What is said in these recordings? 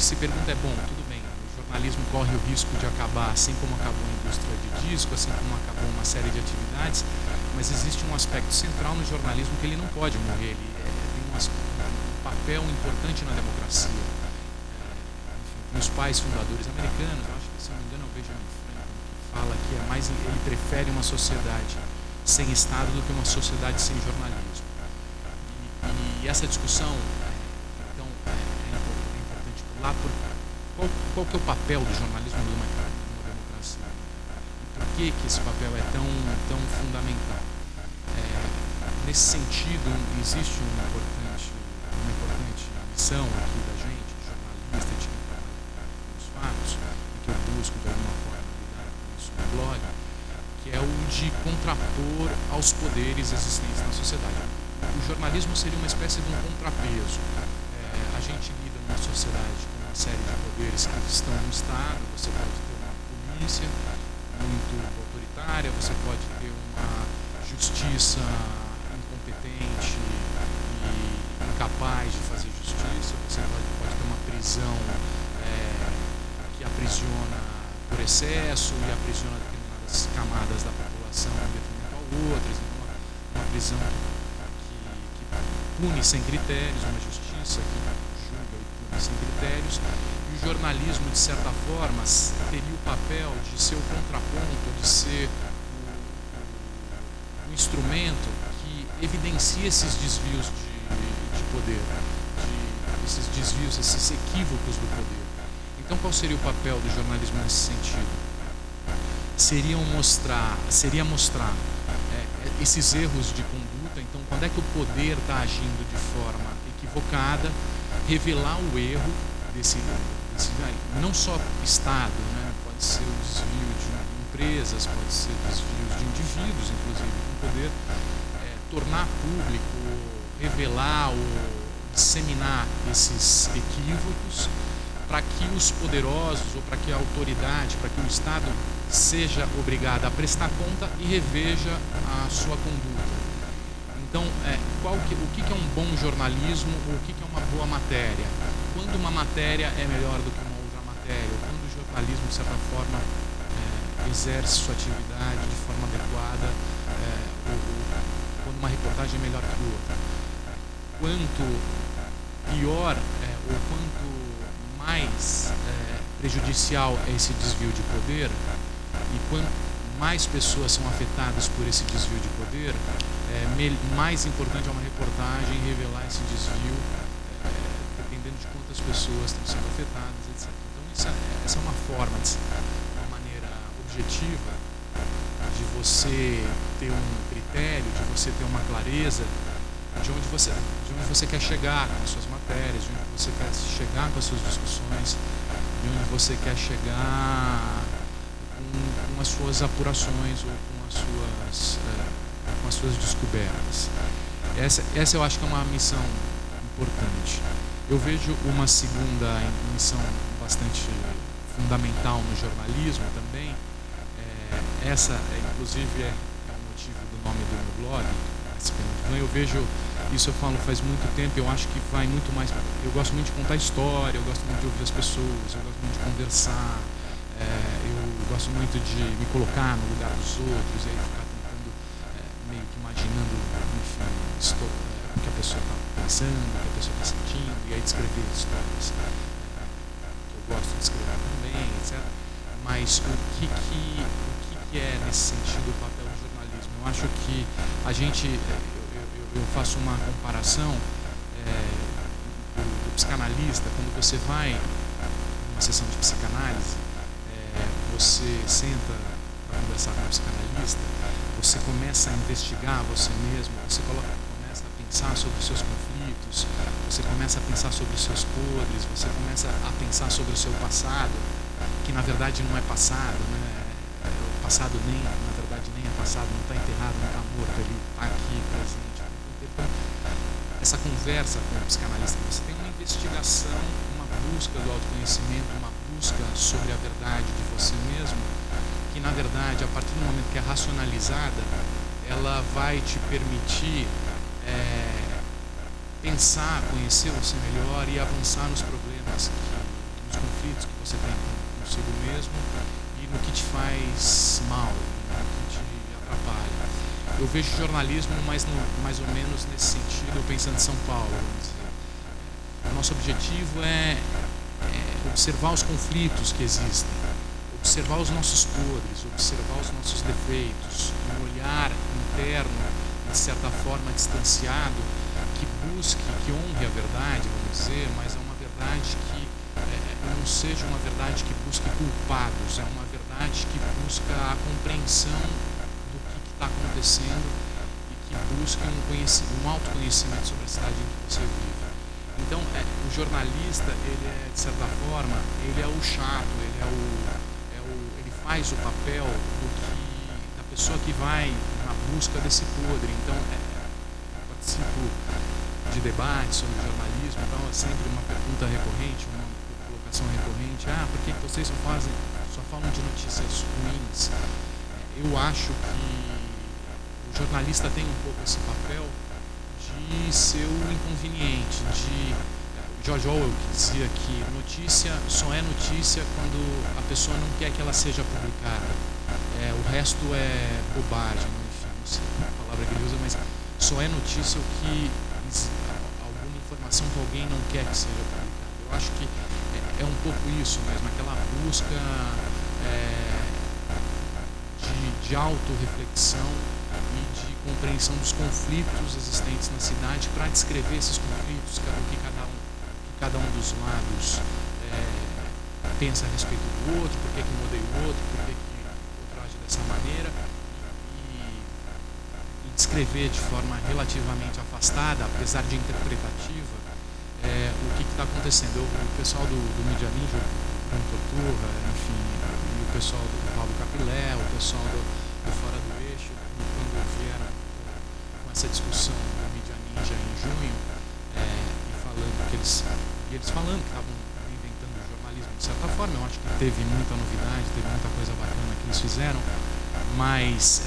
que se pergunta é, bom, tudo bem, o jornalismo corre o risco de acabar, assim como acabou a indústria de disco, assim como acabou uma série de atividades, mas existe um aspecto central no jornalismo que ele não pode morrer, ele tem um papel importante na democracia. Enfim, os pais fundadores americanos, eu acho que, se não me engano, é o Benjamin Franklin, que fala que ele prefere uma sociedade sem Estado do que uma sociedade sem jornalismo. E essa discussão, então, é importante lá por qual que é o papel do jornalismo numa democracia e por que esse papel é tão fundamental. Nesse sentido, existe uma importante missão aqui da gente, jornalista, de quem trabalha nos fatos, e que eu busco de alguma forma lidar com isso no blog, que é o de contrapor aos poderes existentes na sociedade. O jornalismo seria uma espécie de um contrapeso. A gente lida numa sociedade com uma série de poderes que estão no Estado. Você pode ter uma polícia muito autoritária, você pode ter uma justiça incompetente e incapaz de fazer justiça, você pode ter uma prisão que aprisiona por excesso e aprisiona determinadas camadas da população em detrimento a outras, então uma prisão que pune sem critérios, uma justiça que julga e pune sem critérios, e o jornalismo, de certa forma, teria o papel de ser o contraponto, de ser um instrumento que evidencia esses desvios de poder, esses desvios, esses equívocos do poder. Então, qual seria o papel do jornalismo nesse sentido? Seria mostrar esses erros de conduta. Então, quando é que o poder está agindo de forma equivocada, revelar o erro desse não só Estado, né? Pode ser o desvio de empresas, pode ser desvios de indivíduos, inclusive, com poder, tornar público, revelar ou disseminar esses equívocos para que os poderosos ou para que a autoridade, para que o Estado seja obrigado a prestar conta e reveja a sua conduta. Então, o que é um bom jornalismo ou o que é uma boa matéria? Quando uma matéria é melhor do que uma outra matéria, ou quando o jornalismo, de certa forma, exerce sua atividade de forma adequada, ou quando uma reportagem é melhor que outra. Quanto pior ou quanto mais prejudicial é esse desvio de poder, e quanto mais pessoas são afetadas por esse desvio de poder, mais importante é uma reportagem revelar esse desvio, dependendo de quantas pessoas estão sendo afetadas, etc. Então, essa é uma forma, uma maneira objetiva de você ter um critério, de você ter uma clareza de onde você quer chegar com as suas matérias, de onde você quer chegar com as suas discussões, de onde você quer chegar com as suas apurações ou com as suas descobertas. Essa eu acho que é uma missão importante. Eu vejo uma segunda missão bastante fundamental no jornalismo também. Essa, inclusive, é o motivo do nome do meu blog. Eu vejo isso, eu falo faz muito tempo. Eu acho que vai muito mais. Eu gosto muito de contar história, eu gosto muito de ouvir as pessoas, eu gosto muito de conversar, eu gosto muito de me colocar no lugar dos outros e aí ficar tentando, meio que imaginando, enfim, o que a pessoa está pensando, o que a pessoa está sentindo, e aí descrever histórias. Eu gosto de escrever também, etc. Mas o que é, nesse sentido, o papel do jornalismo? Eu acho que a gente, eu faço uma comparação do psicanalista. Quando você vai numa sessão de psicanálise, você senta para conversar com o psicanalista, você começa a investigar você mesmo, você começa a pensar sobre os seus conflitos, você começa a pensar sobre os seus podres, você começa a pensar sobre o seu passado, que na verdade não é passado, né? O passado na verdade nem é passado, não está enterrado, não está morto, ele está aqui presente. Então, essa conversa com o psicanalista, você tem uma investigação, uma busca do autoconhecimento, uma busca sobre a verdade de você mesmo, que na verdade, a partir do momento que é racionalizada, ela vai te permitir pensar, conhecer você melhor e avançar nos problemas nos conflitos que você tem consigo mesmo e no que te faz mal, no que te atrapalha. Eu vejo jornalismo mais ou menos nesse sentido, eu pensando em São Paulo, vamos dizer. O nosso objetivo é observar os conflitos que existem, observar os nossos podres, observar os nossos defeitos, um olhar interno, de certa forma distanciado, que busque, que honre a verdade, vamos dizer, mas é uma verdade que não seja uma verdade que busque culpados, é uma verdade que busca a compreensão do que está acontecendo e que busque um autoconhecimento sobre a cidade em que você vive. Então, o jornalista, ele é, de certa forma, ele é o chato, ele faz o papel da pessoa que vai na busca desse podre. Então, eu participo de debates sobre jornalismo, então é sempre uma pergunta recorrente, uma colocação recorrente: por que vocês só falam de notícias ruins? Eu acho que o jornalista tem um pouco esse papel de ser o inconveniente, de George Orwell, que dizia que notícia só é notícia quando a pessoa não quer que ela seja publicada. O resto é bobagem, enfim, não sei a palavra que ele usa, mas só é notícia o que alguma informação que alguém não quer que seja publicada. Eu acho que é um pouco isso mesmo, aquela busca de autorreflexão e de compreensão dos conflitos existentes na cidade para descrever esses conflitos, o que cada um dos lados pensa a respeito do outro, por que um odeia o outro, por que o outro age dessa maneira, e descrever de forma relativamente afastada, apesar de interpretativa, o que está acontecendo. O pessoal do Mídia Ninja, o Bruno Torturra, enfim, e o pessoal do Paulo Capilé, o pessoal do Fora do Eixo, quando vieram com essa discussão do Mídia Ninja em junho, e eles falando que estavam inventando o jornalismo de certa forma. Eu acho que teve muita novidade, teve muita coisa bacana que eles fizeram, mas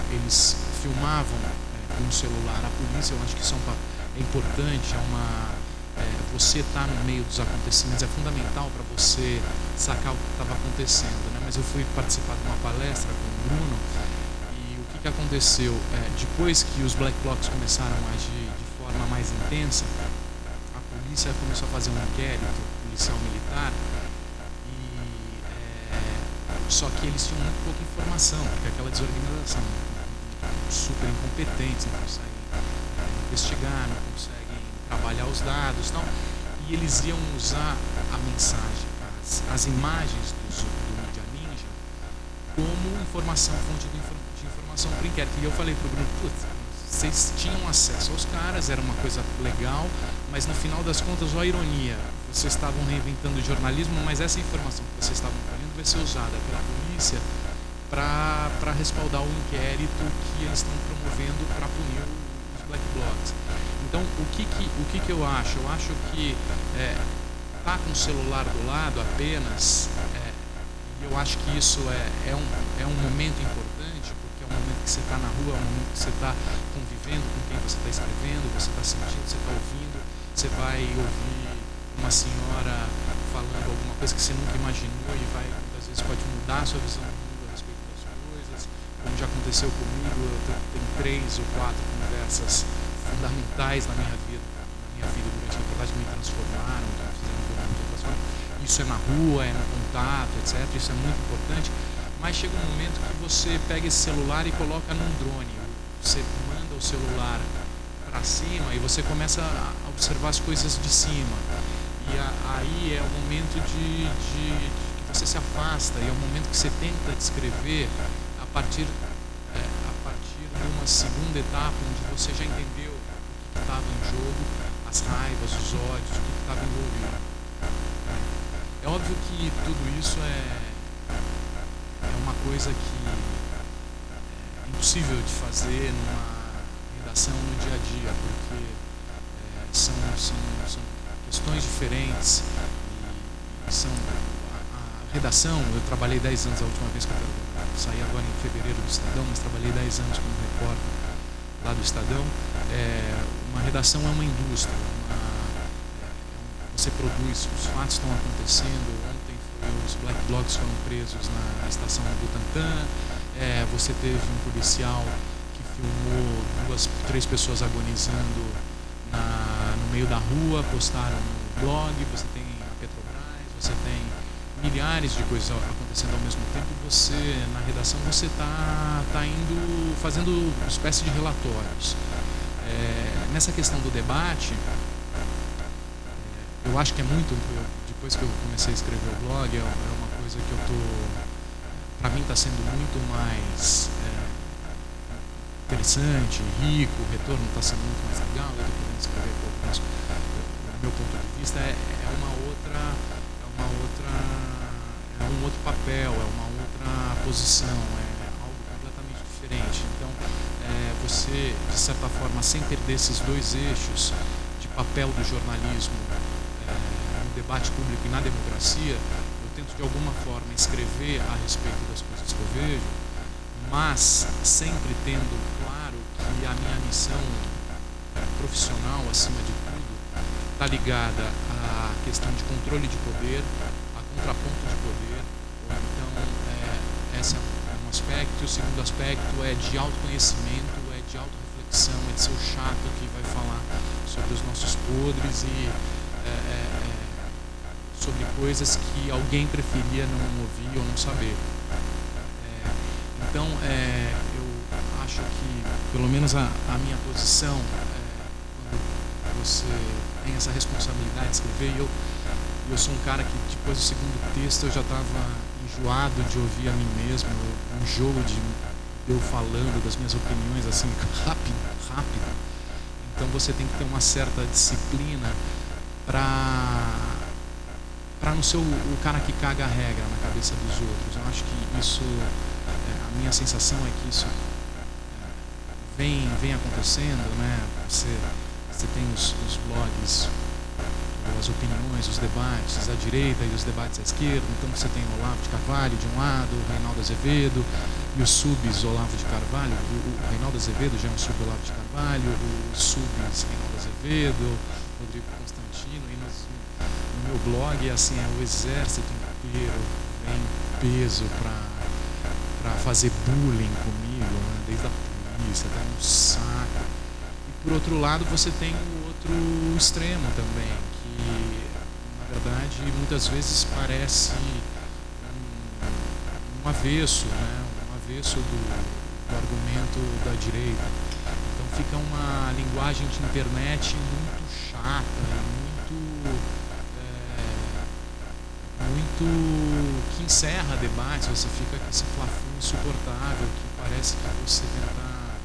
eles filmavam com o celular a polícia. Eu acho que isso é importante, você estar no meio dos acontecimentos é fundamental para você sacar o que estava acontecendo, né? Mas eu fui participar de uma palestra com o Bruno, e o que aconteceu? Depois que os Black Blocs começaram a agir de forma mais intensa, a polícia começou a fazer um inquérito policial militar, só que eles tinham muito pouca informação, porque aquela desorganização, super incompetentes, não conseguem investigar, não conseguem trabalhar os dados, não, e eles iam usar a mensagem, as imagens do Mídia Ninja como fonte de informação para o inquérito. E eu falei para o Bruno: vocês tinham acesso aos caras, era uma coisa legal, mas no final das contas, olha a ironia, vocês estavam reinventando o jornalismo, mas essa informação que vocês estavam colhendo vai ser usada pela polícia para respaldar o inquérito que eles estão promovendo para punir os Black Blocs. Então, o que eu acho? Eu acho que tá com o celular do lado apenas, e eu acho que isso é um momento importante, porque é um momento que você está na rua, é um momento que você está convivendo com quem você está escrevendo, você está sentindo, você está ouvindo, você vai ouvir uma senhora falando alguma coisa que você nunca imaginou e muitas vezes pode mudar a sua visão do mundo a respeito das coisas, como já aconteceu comigo. Eu tenho 3 ou 4 conversas fundamentais na minha vida durante a verdade, que me transformaram, que me fizeram ver muito outras formas. Isso é na rua, é no contato, etc. Isso é muito importante, mas chega um momento que você pega esse celular e coloca num drone, você manda o celular para cima e você começa a observar as coisas de cima, e aí é o momento de que você se afasta, e é o momento que você tenta descrever a partir de uma segunda etapa, onde você já entendeu o que estava em jogo, as raivas, os ódios, o que estava envolvido. É óbvio que tudo isso é uma coisa que é impossível de fazer numa redação no dia a dia, porque são questões diferentes, e a redação. Eu trabalhei 10 anos, a última vez que eu saí agora em fevereiro do Estadão, mas trabalhei 10 anos como repórter lá do Estadão. Uma redação é uma indústria, você você produz, os fatos estão acontecendo. Ontem os Black Blocs foram presos na estação Butantã. Você teve um policial que filmou 3 pessoas agonizando no meio da rua, postaram no blog. Você tem a Petrobras, você tem milhares de coisas acontecendo ao mesmo tempo. Você, na redação, você tá indo fazendo uma espécie de relatórios. Nessa questão do debate, eu acho que é muito, depois que eu comecei a escrever o blog, é uma coisa que para mim está sendo muito mais interessante, rico, o retorno está sendo muito mais legal. Eu estou podendo escrever pouco, mas do meu ponto de vista é um outro papel, é uma outra posição, é algo completamente diferente. Então, você, de certa forma, sem perder esses 2 eixos de papel do jornalismo no debate público e na democracia, eu tento de alguma forma escrever a respeito das coisas que eu vejo, mas sempre tendo claro que a minha missão profissional, acima de tudo, está ligada à questão de controle de poder, a contraponto de poder. Então, esse é um aspecto. E o segundo aspecto é de autoconhecimento, é de autorreflexão, é de ser o chato que vai falar sobre os nossos podres e sobre coisas que alguém preferia não ouvir ou não saber. Então, eu acho que, pelo menos a minha posição, quando você tem essa responsabilidade de escrever, eu sou um cara que, depois do segundo texto, eu já estava enjoado de ouvir a mim mesmo, um jogo de eu falando das minhas opiniões, assim, rápido. Então, você tem que ter uma certa disciplina para não ser o cara que caga a regra na cabeça dos outros. Eu acho que isso, a minha sensação é que isso vem acontecendo, né? Você tem os blogs, as opiniões, os debates à direita e os debates à esquerda. Então você tem o Olavo de Carvalho de um lado, o Reinaldo Azevedo e os subs Olavo de Carvalho. O Reinaldo Azevedo já é um sub Olavo de Carvalho, os subs Reinaldo Azevedo, Rodrigo Constantino. E no meu blog assim, o exército inteiro vem peso para fazer bullying comigo, né? Desde a polícia até um saco. E por outro lado você tem o outro extremo também, que na verdade muitas vezes parece um avesso, né? Um avesso do argumento da direita. Então fica uma linguagem de internet muito chata, muito que encerra debates. Você fica com esse fla-flu insuportável que parece que você tentar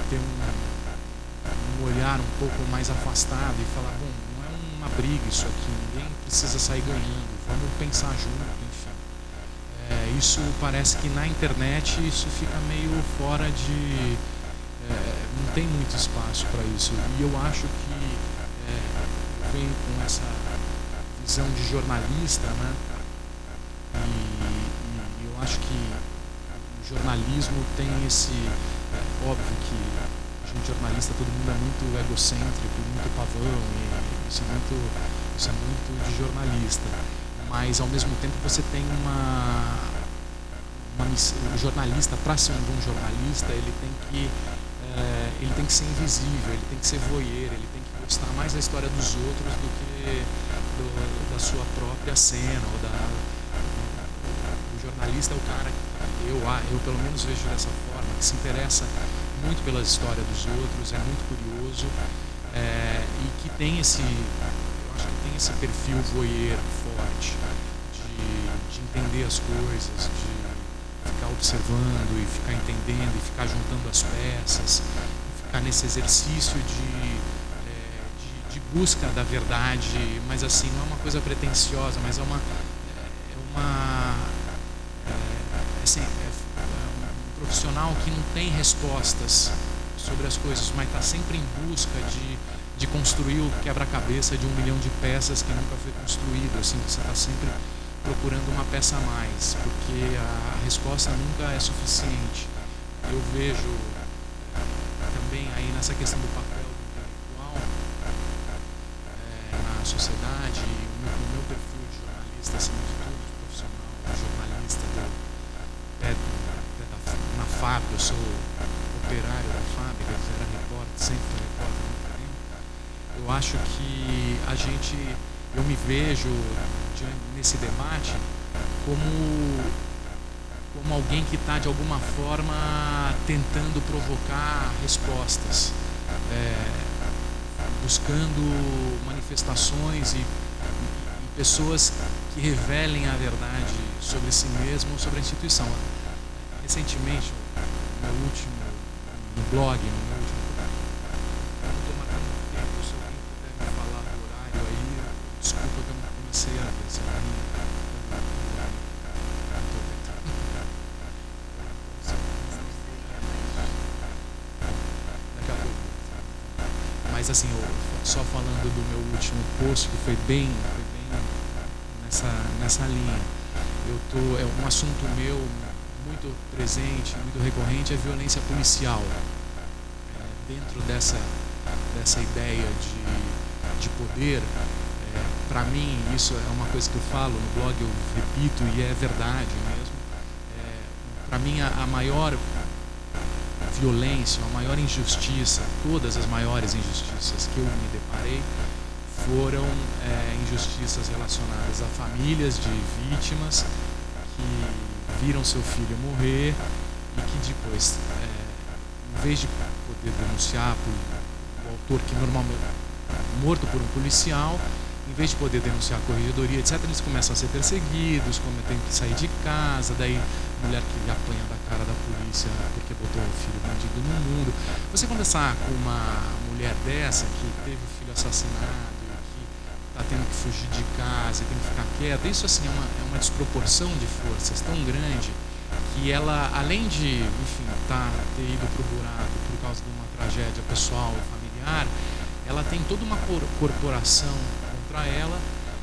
ter um olhar um pouco mais afastado e falar, bom, não é uma briga isso aqui, ninguém precisa sair ganhando, vamos pensar junto, enfim. Isso parece que na internet isso fica meio fora de... não tem muito espaço para isso. E eu acho que eu venho com essa visão de jornalista, né? E eu acho que o jornalismo tem esse... óbvio que a gente jornalista, todo mundo é muito egocêntrico, muito pavão, e isso é muito de jornalista. Mas ao mesmo tempo você tem o jornalista, para ser um bom jornalista, ele tem que ser invisível, ele tem que ser voyeur, ele tem que gostar mais da história dos outros do que da sua própria cena. O jornalista é o cara que eu pelo menos vejo dessa forma, que se interessa muito pela história dos outros, é muito curioso, e que tem esse perfil voyeur forte, de entender as coisas, de ficar observando e ficar entendendo e ficar juntando as peças, ficar nesse exercício de busca da verdade, mas assim, não é uma coisa pretensiosa, mas é um profissional que não tem respostas sobre as coisas, mas está sempre em busca de construir o quebra-cabeça de 1 milhão de peças que nunca foi construído. Assim, você está sempre procurando uma peça a mais, porque a resposta nunca é suficiente. Eu vejo também aí nessa questão do papel do intelectual na acho que eu me vejo nesse debate como alguém que está de alguma forma tentando provocar respostas, buscando manifestações e pessoas que revelem a verdade sobre si mesmo ou sobre a instituição. Recentemente, no blog, eu não estou marcando tempo, se alguém puder me falar do horário aí, desculpa que eu não comecei a ver, se daqui a pouco. Mas assim, só falando do meu último post, que foi bem nessa linha. É um assunto meu muito presente, muito recorrente, é violência policial. Dentro dessa ideia de poder, para mim, isso é uma coisa que eu falo no blog, eu repito, e é verdade mesmo. Para mim, a maior violência, a maior injustiça, todas as maiores injustiças que eu me deparei foram injustiças relacionadas a famílias de vítimas que viram seu filho morrer e que depois, em vez de poder denunciar o autor, que normalmente é morto por um policial, em vez de poder denunciar a corregedoria, etc., eles começam a ser perseguidos, tem que sair de casa, daí mulher que apanha da cara da polícia porque botou o filho bandido no mundo. Você conversar com uma mulher dessa que teve o filho assassinado, está tendo que fugir de casa, tem que ficar quieta, isso assim é uma desproporção de forças tão grande que ela, além de, enfim, ter ido para o buraco por causa de uma tragédia pessoal ou familiar, ela tem toda uma corporação contra ela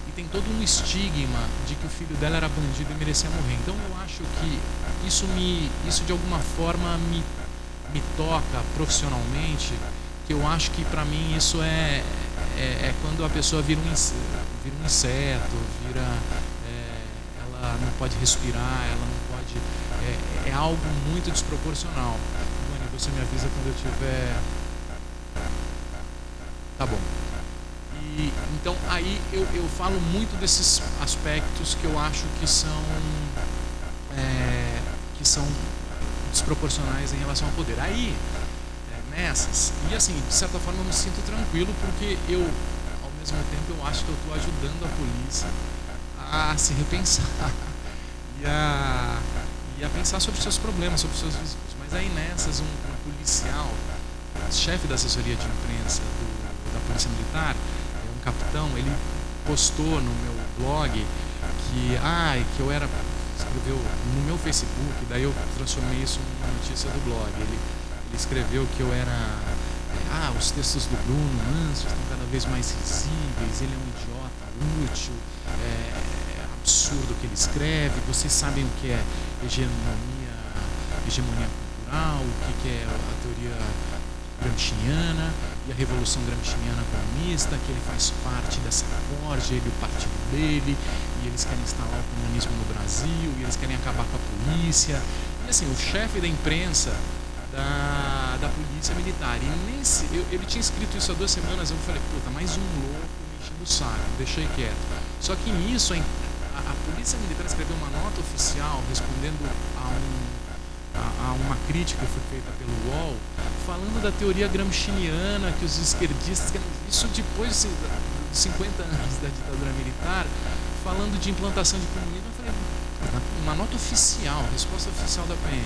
e tem todo um estigma de que o filho dela era bandido e merecia morrer. Então eu acho que isso de alguma forma me toca profissionalmente, que eu acho que para mim isso é quando a pessoa vira um inseto, ela não pode respirar, ela não pode, é algo muito desproporcional. Mano, você me avisa quando eu tiver. Tá bom. E então aí eu falo muito desses aspectos que eu acho que são desproporcionais em relação ao poder. Aí nessas, e assim, de certa forma eu me sinto tranquilo, porque eu, ao mesmo tempo, eu acho que eu estou ajudando a polícia a se repensar e a pensar sobre os seus problemas, sobre os seus riscos. Mas aí nessas, um policial, chefe da assessoria de imprensa da Polícia Militar, um capitão, ele postou no meu blog que eu escreveu no meu Facebook, daí eu transformei isso numa notícia do blog. Ele escreveu que eu era... os textos do Bruno Manso estão cada vez mais risíveis, ele é um idiota útil, é absurdo o que ele escreve, vocês sabem o que é hegemonia cultural, o que é a teoria gramsciana e a revolução gramsciana comunista, que ele faz parte dessa corja, ele e o partido dele, e eles querem instalar o comunismo no Brasil, e eles querem acabar com a polícia. E assim, o chefe da imprensa da polícia militar, e ele tinha escrito isso há 2 semanas, eu falei, puta, mais um louco me enchendo o saco, deixei quieto. Só que nisso a polícia militar escreveu uma nota oficial respondendo a uma crítica que foi feita pelo UOL, falando da teoria gramsciana, que os esquerdistas, isso depois de 50 anos da ditadura militar, falando de implantação de comunismo. Eu falei, uma nota oficial, resposta oficial da PM.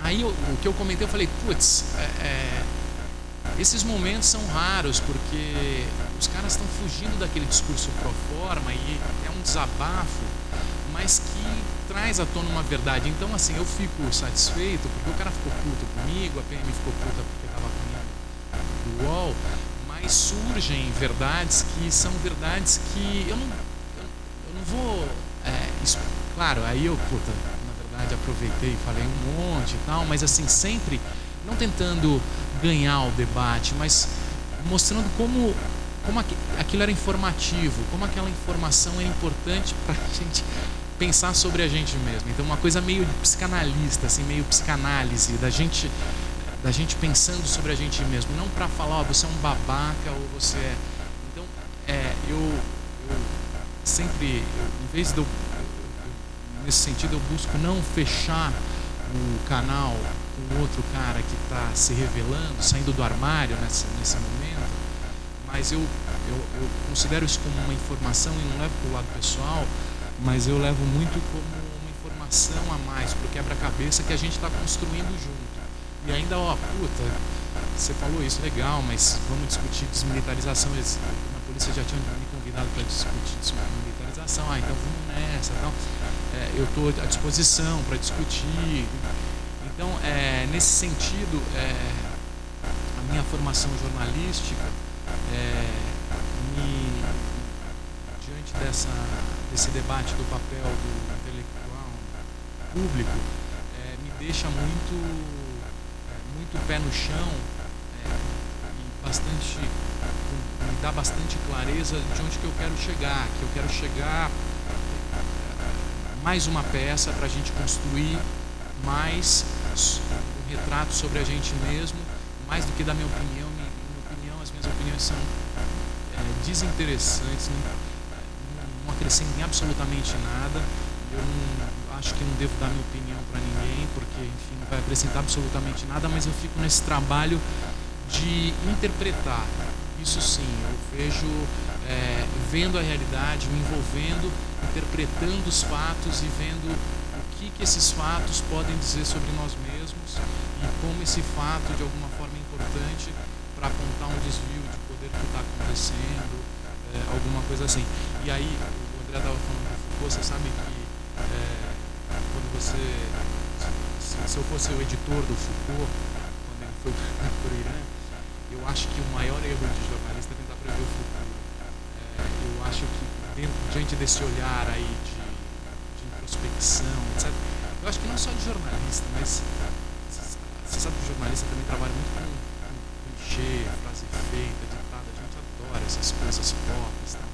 Aí o que eu comentei, eu falei, putz, esses momentos são raros, porque os caras estão fugindo daquele discurso pro forma, e é um desabafo, mas que traz à tona uma verdade. Então assim, eu fico satisfeito, porque o cara ficou puto comigo, a PM ficou puta porque estava comigo do UOL, mas surgem verdades que são verdades que eu não vou... claro, aí eu, aproveitei e falei um monte e tal, mas assim, sempre não tentando ganhar o debate, mas mostrando como aquilo era informativo, como aquela informação era importante para a gente pensar sobre a gente mesmo. Então uma coisa meio psicanalista, assim, meio psicanálise, da gente da gente pensando sobre a gente mesmo, não para falar, você é um babaca ou você é... Então, eu sempre, em vez de nesse sentido, eu busco não fechar o canal com outro cara que está se revelando, saindo do armário nesse momento, mas eu considero isso como uma informação e não levo para o lado pessoal, mas eu levo muito como uma informação a mais para o quebra-cabeça que a gente está construindo junto. E ainda, puta, você falou isso, legal, mas vamos discutir desmilitarização. Na polícia já tinham me convidado para discutir desmilitarização. Então vamos nessa. Então, eu estou à disposição para discutir. Então, nesse sentido, a minha formação jornalística, diante desse debate do papel do intelectual público, me deixa muito pé no chão e me dá bastante clareza de onde que eu quero chegar, mais uma peça para a gente construir mais um retrato sobre a gente mesmo, mais do que da minha opinião. As minhas opiniões são desinteressantes, não acrescentam absolutamente nada. Eu acho que não devo dar minha opinião para ninguém, porque, enfim, não vai acrescentar absolutamente nada, mas eu fico nesse trabalho de interpretar. Isso sim, eu vejo, vendo a realidade, me envolvendo, interpretando os fatos e vendo o que esses fatos podem dizer sobre nós mesmos e como esse fato, de alguma forma, é importante para apontar um desvio de poder que está acontecendo, alguma coisa assim. E aí, o André estava falando do Foucault, você sabe que quando se eu fosse o editor do Foucault, quando ele foi para o Irã, eu acho que o maior erro de jornalista é tentar prever o futuro. Eu acho que diante desse olhar aí de introspecção, etc., eu acho que não só de jornalista, mas você sabe que o jornalista também trabalha muito com clichê, frase feita, ditado, a gente adora essas coisas pop, tá?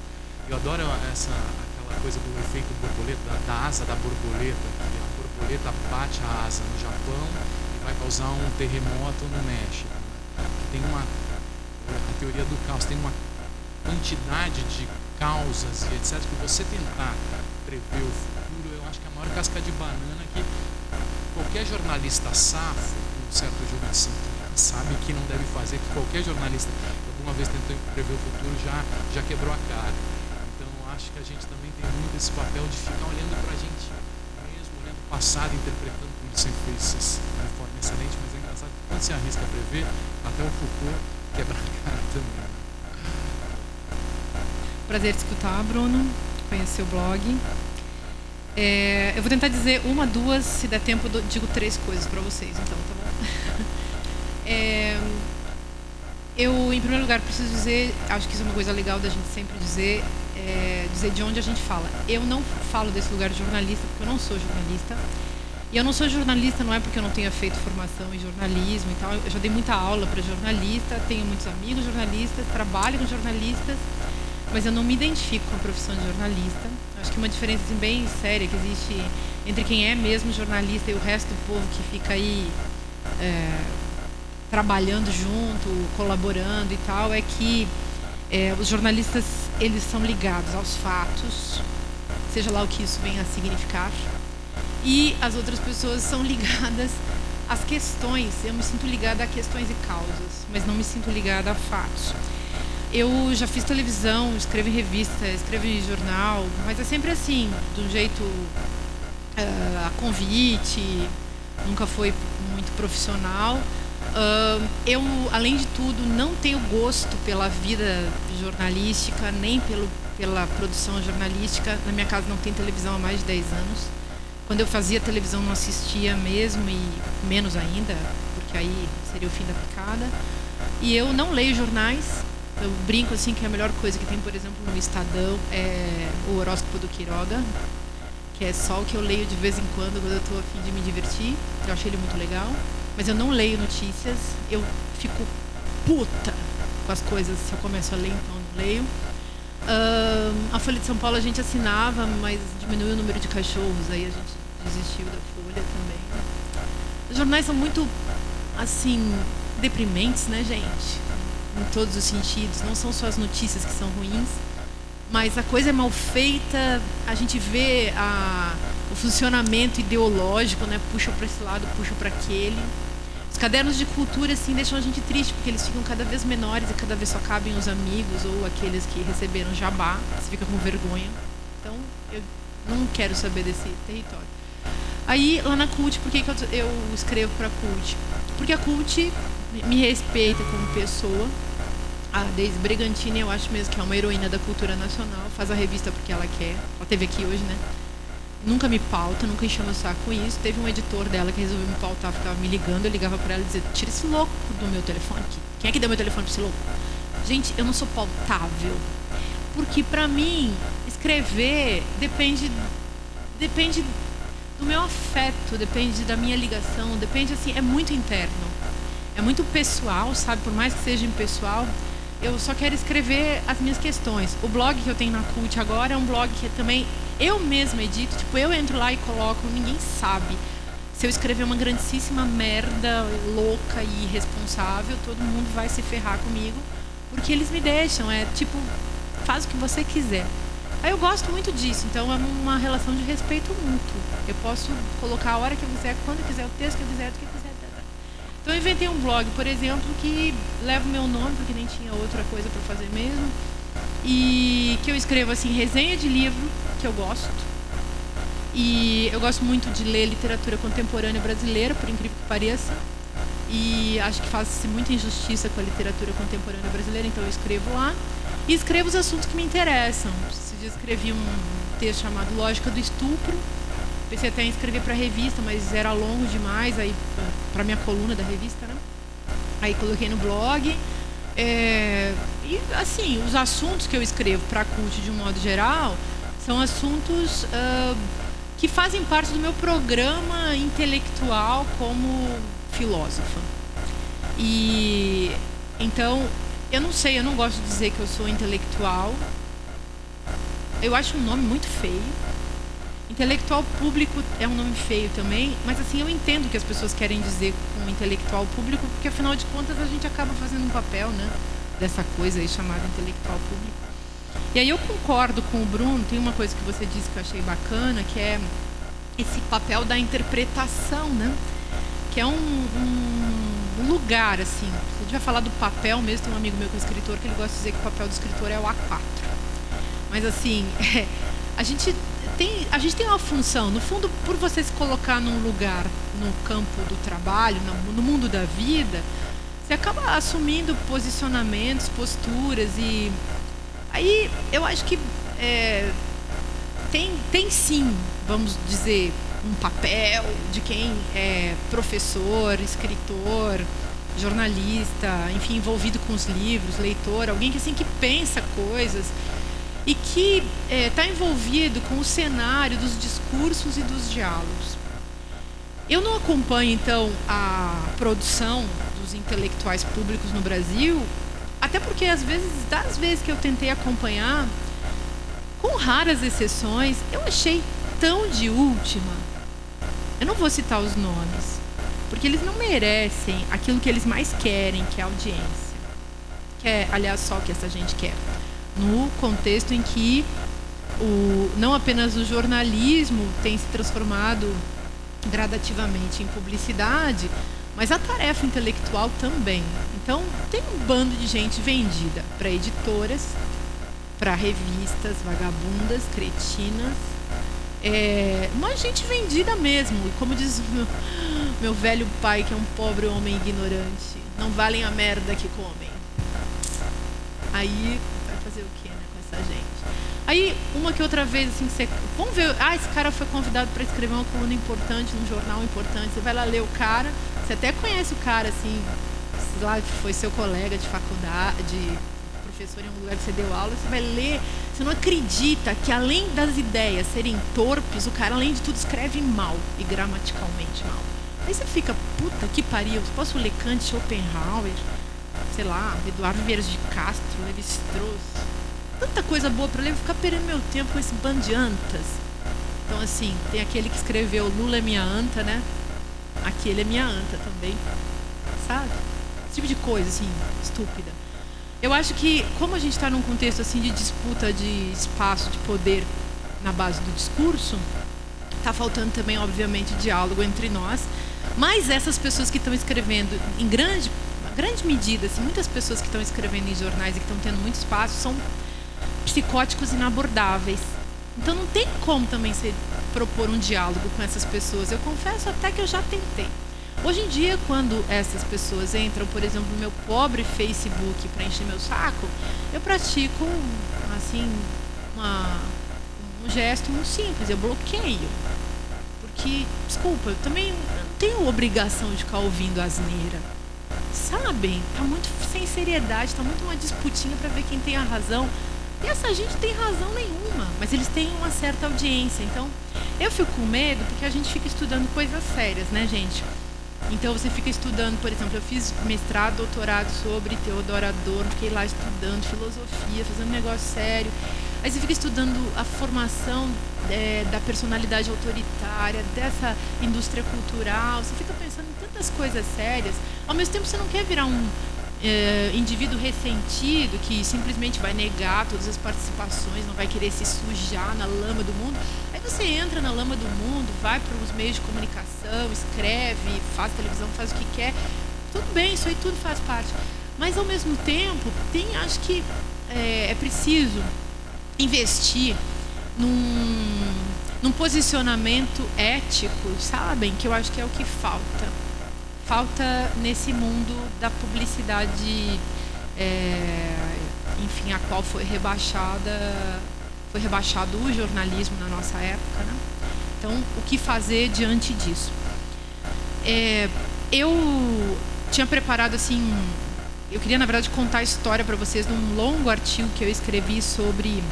Eu adoro aquela coisa do efeito borboleta, da asa da borboleta, que a borboleta bate a asa no Japão e vai causar um terremoto no México. Que tem a teoria do caos, tem uma quantidade de causas e etc. que você tentar prever o futuro, eu acho que é a maior casca de banana que qualquer jornalista safo, com um certo jogo de cintura, sabe que não deve fazer, que qualquer jornalista que alguma vez tentou prever o futuro já quebrou a cara. Acho que a gente também tem muito esse papel de ficar olhando para a gente mesmo, olhando o passado, interpretando como ele sempre fez de forma excelente, mas é engraçado que quando se arrisca a prever, até o Foucault quebra a cara também. Prazer te escutar, Bruno, conhecer o blog. Eu vou tentar dizer uma, duas, se der tempo eu digo 3 coisas para vocês, então, tá bom? Eu, em primeiro lugar, preciso dizer, acho que isso é uma coisa legal da gente sempre dizer de onde a gente fala. Eu não falo desse lugar de jornalista, porque eu não sou jornalista. E eu não sou jornalista não é porque eu não tenha feito formação em jornalismo e tal. Eu já dei muita aula para jornalista, tenho muitos amigos jornalistas, trabalho com jornalistas, mas eu não me identifico com a profissão de jornalista. Acho que uma diferença assim, bem séria que existe entre quem é mesmo jornalista e o resto do povo que fica aí trabalhando junto, colaborando e tal, é que os jornalistas, eles são ligados aos fatos, seja lá o que isso venha a significar, e as outras pessoas são ligadas às questões. Eu me sinto ligada a questões e causas, mas não me sinto ligada a fatos. Eu já fiz televisão, escrevo em revista, escrevo em jornal, mas é sempre assim, de um jeito a convite, nunca foi muito profissional. Eu, além de tudo, não tenho gosto pela vida jornalística, nem pela produção jornalística. Na minha casa não tem televisão há mais de 10 anos. Quando eu fazia televisão não assistia mesmo, e menos ainda, porque aí seria o fim da picada. E eu não leio jornais. Eu brinco assim que a melhor coisa que tem, por exemplo, no Estadão é o horóscopo do Quiroga, que é só o que eu leio de vez em quando eu estou a fim de me divertir. Eu achei ele muito legal. Mas eu não leio notícias, eu fico puta com as coisas. Se eu começo a ler, então eu não leio. A Folha de São Paulo a gente assinava, mas diminuiu o número de cachorros, aí a gente desistiu da Folha também. Os jornais são muito assim, deprimentes, né, gente? Em todos os sentidos. Não são só as notícias que são ruins, mas a coisa é mal feita, a gente vê o funcionamento ideológico, né? Puxa para esse lado, puxa para aquele. Os cadernos de cultura, assim, deixam a gente triste, porque eles ficam cada vez menores e cada vez só cabem os amigos ou aqueles que receberam jabá. Você fica com vergonha. Então, eu não quero saber desse território. Aí, lá na CUT, por que eu escrevo para a CUT? Porque a CUT me respeita como pessoa. A Deise Brigantini, eu acho mesmo que é uma heroína da cultura nacional. Faz a revista porque ela quer. Ela esteve aqui hoje, né? Nunca me pauta, nunca encheu meu saco com isso. Teve um editor dela que resolveu me pautar, ficava me ligando, eu ligava para ela e dizia: tira esse louco do meu telefone aqui. Quem é que deu meu telefone para esse louco? Gente, eu não sou pautável. Porque para mim, escrever depende do meu afeto, depende da minha ligação, depende, assim, é muito interno. É muito pessoal, sabe? Por mais que seja impessoal, eu só quero escrever as minhas questões. O blog que eu tenho na CUT agora é um blog que também eu mesma edito, tipo, eu entro lá e coloco, ninguém sabe. Se eu escrever uma grandíssima merda, louca e irresponsável, todo mundo vai se ferrar comigo, porque eles me deixam, é tipo, faz o que você quiser. Aí eu gosto muito disso, então é uma relação de respeito mútuo. Eu posso colocar a hora que eu quiser, quando eu quiser, o texto que eu quiser, do que eu quiser. Então eu inventei um blog, por exemplo, que leva o meu nome, porque nem tinha outra coisa para fazer mesmo, e que eu escrevo, assim, resenha de livro, que eu gosto. E eu gosto muito de ler literatura contemporânea brasileira, por incrível que pareça. E acho que faz-se muita injustiça com a literatura contemporânea brasileira, então eu escrevo lá. E escrevo os assuntos que me interessam. Esse dia escrevi um texto chamado Lógica do Estupro. Pensei até em escrever para a revista, mas era longo demais, aí para minha coluna da revista, né? Aí coloquei no blog. E, assim, os assuntos que eu escrevo para a CUT, de um modo geral, são assuntos que fazem parte do meu programa intelectual como filósofa. E, então, eu não sei, eu não gosto de dizer que eu sou intelectual. Eu acho um nome muito feio. Intelectual público é um nome feio também, mas, assim, eu entendo o que as pessoas querem dizer com intelectual público, porque, afinal de contas, a gente acaba fazendo um papel, né, dessa coisa aí chamada intelectual público. E aí eu concordo com o Bruno, tem uma coisa que você disse que eu achei bacana, que é esse papel da interpretação, né, que é um lugar, assim, se a gente vai falar do papel mesmo, tem um amigo meu que é escritor, que ele gosta de dizer que o papel do escritor é o A4. Mas, assim, a gente tem uma função, no fundo, por você se colocar num lugar, no campo do trabalho, no mundo da vida, você acaba assumindo posicionamentos, posturas, e aí eu acho que tem sim, vamos dizer, um papel de quem é professor, escritor, jornalista, enfim, envolvido com os livros, leitor, alguém que, assim, que pensa coisas e que está envolvido com o cenário dos discursos e dos diálogos. Eu não acompanho, então, a produção dos intelectuais públicos no Brasil, até porque, às vezes, das vezes que eu tentei acompanhar, com raras exceções, eu achei tão de última. Eu não vou citar os nomes, porque eles não merecem aquilo que eles mais querem, que é a audiência. Que é, aliás, só o que essa gente quer. No contexto em que não apenas o jornalismo tem se transformado gradativamente em publicidade, mas a tarefa intelectual também. Então, tem um bando de gente vendida para editoras, para revistas vagabundas, cretinas, uma gente vendida mesmo. E como diz meu velho pai, que é um pobre homem ignorante, não valem a merda que comem. Aí fazer o que, né, com essa gente? Aí, uma que outra vez, assim, vamos ver, esse cara foi convidado para escrever uma coluna importante num jornal importante, você vai lá ler o cara, você até conhece o cara, assim, lá foi seu colega de faculdade, professor em um lugar que você deu aula, você vai ler, você não acredita que, além das ideias serem torpes, o cara, além de tudo, escreve mal e gramaticalmente mal. Aí você fica, puta que pariu, posso ler Kant, Schopenhauer, sei lá, Eduardo Vieira de Castro, Levi-Strauss, tanta coisa boa para ler, vou ficar perdendo meu tempo com esse bando de antas. Então, assim, tem aquele que escreveu Lula é minha anta, né? Aquele é minha anta também. sabe? Esse tipo de coisa, assim, estúpida. Eu acho que, como a gente está num contexto, assim, de disputa de espaço, de poder na base do discurso, está faltando também, obviamente, diálogo entre nós. Mas essas pessoas que estão escrevendo, em grande medida, assim, muitas pessoas que estão escrevendo em jornais e que estão tendo muito espaço, são psicóticos inabordáveis. Então não tem como também propor um diálogo com essas pessoas. Eu confesso até que eu já tentei. Hoje em dia, quando essas pessoas entram, por exemplo, no meu pobre Facebook para encher meu saco, eu pratico, assim, um gesto muito simples, eu bloqueio. Porque, desculpa, eu também não tenho obrigação de ficar ouvindo asneira. Sabem? Tá muito sem seriedade, tá muito uma disputinha para ver quem tem a razão. E essa gente tem razão nenhuma, mas eles têm uma certa audiência. Então, eu fico com medo porque a gente fica estudando coisas sérias, né, gente? Então, você fica estudando, por exemplo, eu fiz mestrado, doutorado sobre Theodor Adorno, fiquei lá estudando filosofia, fazendo um negócio sério. Aí você fica estudando a formação da personalidade autoritária, dessa indústria cultural, você fica pensando em tantas coisas sérias. Ao mesmo tempo, você não quer virar um indivíduo ressentido que simplesmente vai negar todas as participações, não vai querer se sujar na lama do mundo. Aí você entra na lama do mundo, vai para os meios de comunicação, escreve, faz televisão, faz o que quer. Tudo bem, isso aí tudo faz parte. Mas, ao mesmo tempo, acho que é preciso investir num posicionamento ético, sabem? Que eu acho que é o que falta. Falta nesse mundo da publicidade, enfim, a qual foi rebaixado o jornalismo na nossa época, né? Então, o que fazer diante disso? Eu tinha preparado, assim, eu queria, na verdade, contar a história para vocês num longo artigo que eu escrevi sobre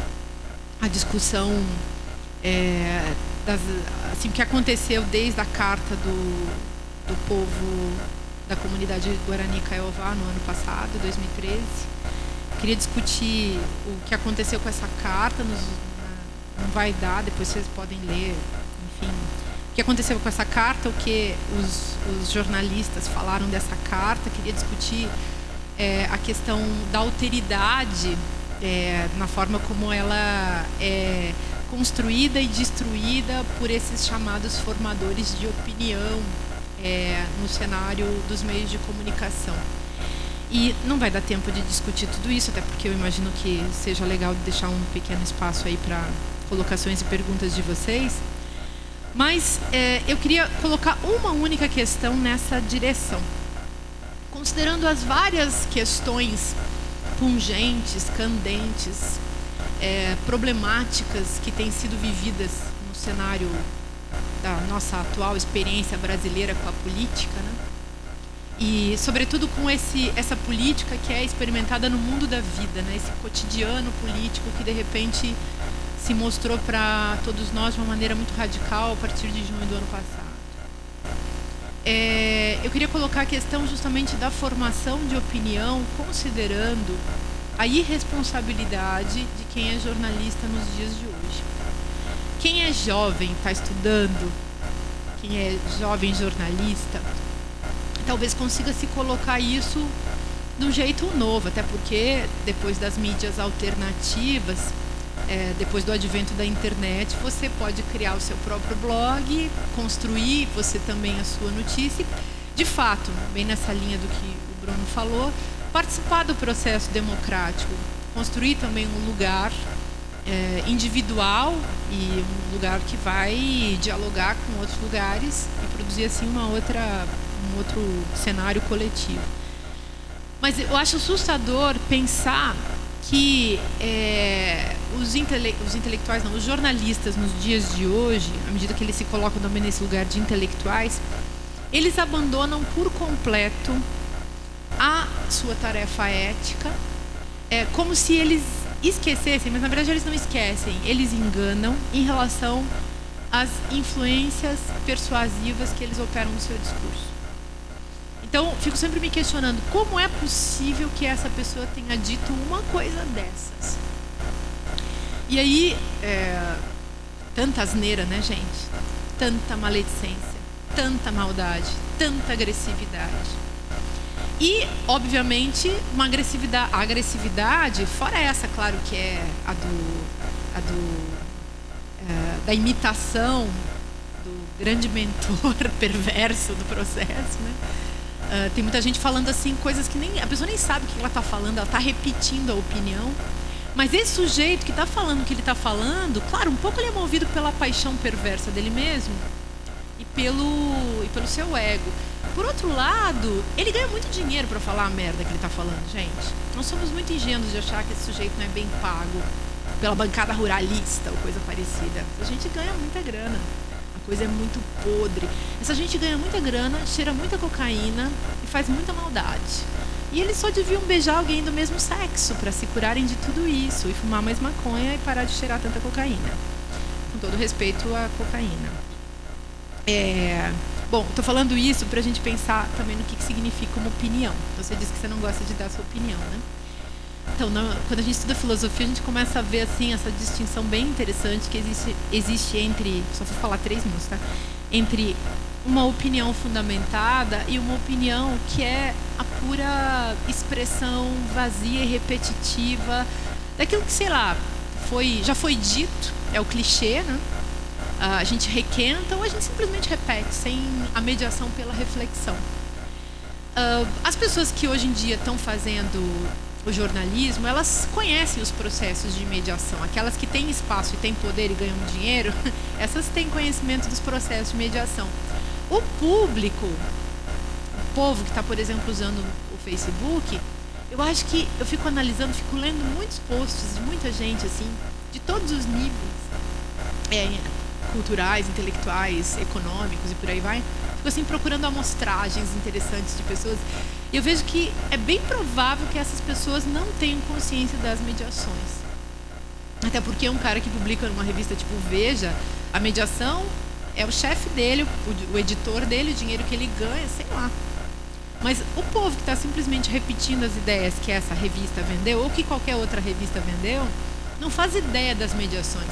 a discussão, assim, o que aconteceu desde a carta do povo da comunidade Guarani Kaiowá no ano passado, 2013. Queria discutir o que aconteceu com essa carta, não vai dar, depois vocês podem ler, enfim, o que aconteceu com essa carta, o que os jornalistas falaram dessa carta. Queria discutir a questão da alteridade na forma como ela é construída e destruída por esses chamados formadores de opinião no cenário dos meios de comunicação. E não vai dar tempo de discutir tudo isso, até porque eu imagino que seja legal deixar um pequeno espaço aí para colocações e perguntas de vocês. Mas eu queria colocar uma única questão nessa direção. Considerando as várias questões pungentes, candentes, problemáticas que têm sido vividas no cenário da nossa atual experiência brasileira com a política, né? E, sobretudo, com essa política que é experimentada no mundo da vida, né? Esse cotidiano político que, de repente, se mostrou para todos nós de uma maneira muito radical a partir de junho do ano passado. Eu queria colocar a questão justamente da formação de opinião, considerando a irresponsabilidade de quem é jornalista nos dias de hoje. Quem é jovem, está estudando, quem é jovem jornalista, talvez consiga se colocar isso de um jeito novo, até porque depois das mídias alternativas, depois do advento da internet, você pode criar o seu próprio blog, construir você também a sua notícia, de fato, bem nessa linha do que o Bruno falou, participar do processo democrático, construir também um lugar individual e um lugar que vai dialogar com outros lugares e produzir assim um outro cenário coletivo. Mas eu acho assustador pensar que os intelectuais, não, os jornalistas nos dias de hoje, à medida que eles se colocam também nesse lugar de intelectuais, eles abandonam por completo a sua tarefa ética, como se eles esquecessem, mas na verdade eles não esquecem, eles enganam em relação às influências persuasivas que eles operam no seu discurso. Então, fico sempre me questionando, como é possível que essa pessoa tenha dito uma coisa dessas? E aí, tanta asneira, né, gente? Tanta maledicência, tanta maldade, tanta agressividade. E, obviamente, uma agressividade, fora essa, claro, que é da imitação do grande mentor perverso do processo, né? Tem muita gente falando assim coisas que a pessoa nem sabe o que ela está falando, ela está repetindo a opinião. Mas esse sujeito que está falando o que ele está falando, claro, um pouco ele é movido pela paixão perversa dele mesmo e pelo seu ego. Por outro lado, ele ganha muito dinheiro para falar a merda que ele está falando, gente. Nós somos muito ingênuos de achar que esse sujeito não é bem pago pela bancada ruralista ou coisa parecida. Essa gente ganha muita grana. A coisa é muito podre. Essa gente ganha muita grana, cheira muita cocaína e faz muita maldade. E eles só deviam beijar alguém do mesmo sexo para se curarem de tudo isso e fumar mais maconha e parar de cheirar tanta cocaína. Com todo respeito à cocaína. Bom, estou falando isso para a gente pensar também no que significa uma opinião. Você disse que você não gosta de dar sua opinião, né? Então, quando a gente estuda filosofia, a gente começa a ver assim essa distinção bem interessante que existe entre, só vou falar 3 minutos, tá? Entre uma opinião fundamentada e uma opinião que é a pura expressão vazia e repetitiva daquilo que, sei lá, já foi dito, é o clichê, né? A gente requenta ou a gente simplesmente repete, sem a mediação pela reflexão. As pessoas que hoje em dia estão fazendo o jornalismo, elas conhecem os processos de mediação. Aquelas que têm espaço e têm poder e ganham dinheiro, essas têm conhecimento dos processos de mediação. O público, o povo que está, por exemplo, usando o Facebook, eu acho que eu fico analisando, fico lendo muitos posts de muita gente, assim, de todos os níveis, culturais, intelectuais, econômicos e por aí vai. Fico assim procurando amostragens interessantes de pessoas. E eu vejo que é bem provável que essas pessoas não tenham consciência das mediações. Até porque um cara que publica numa revista tipo Veja, a mediação é o chefe dele, o editor dele, o dinheiro que ele ganha, sei lá. Mas o povo que está simplesmente repetindo as ideias que essa revista vendeu, ou que qualquer outra revista vendeu, não faz ideia das mediações.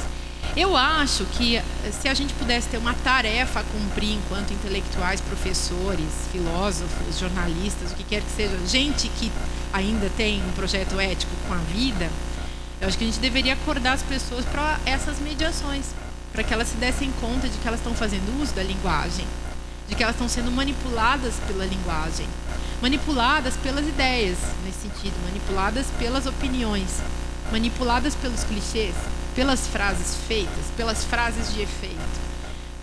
Eu acho que se a gente pudesse ter uma tarefa a cumprir enquanto intelectuais, professores, filósofos, jornalistas, o que quer que seja, gente que ainda tem um projeto ético com a vida, eu acho que a gente deveria acordar as pessoas para essas mediações, para que elas se dessem conta de que elas estão fazendo uso da linguagem, de que elas estão sendo manipuladas pela linguagem, manipuladas pelas ideias, nesse sentido, manipuladas pelas opiniões, manipuladas pelos clichês, pelas frases feitas, pelas frases de efeito,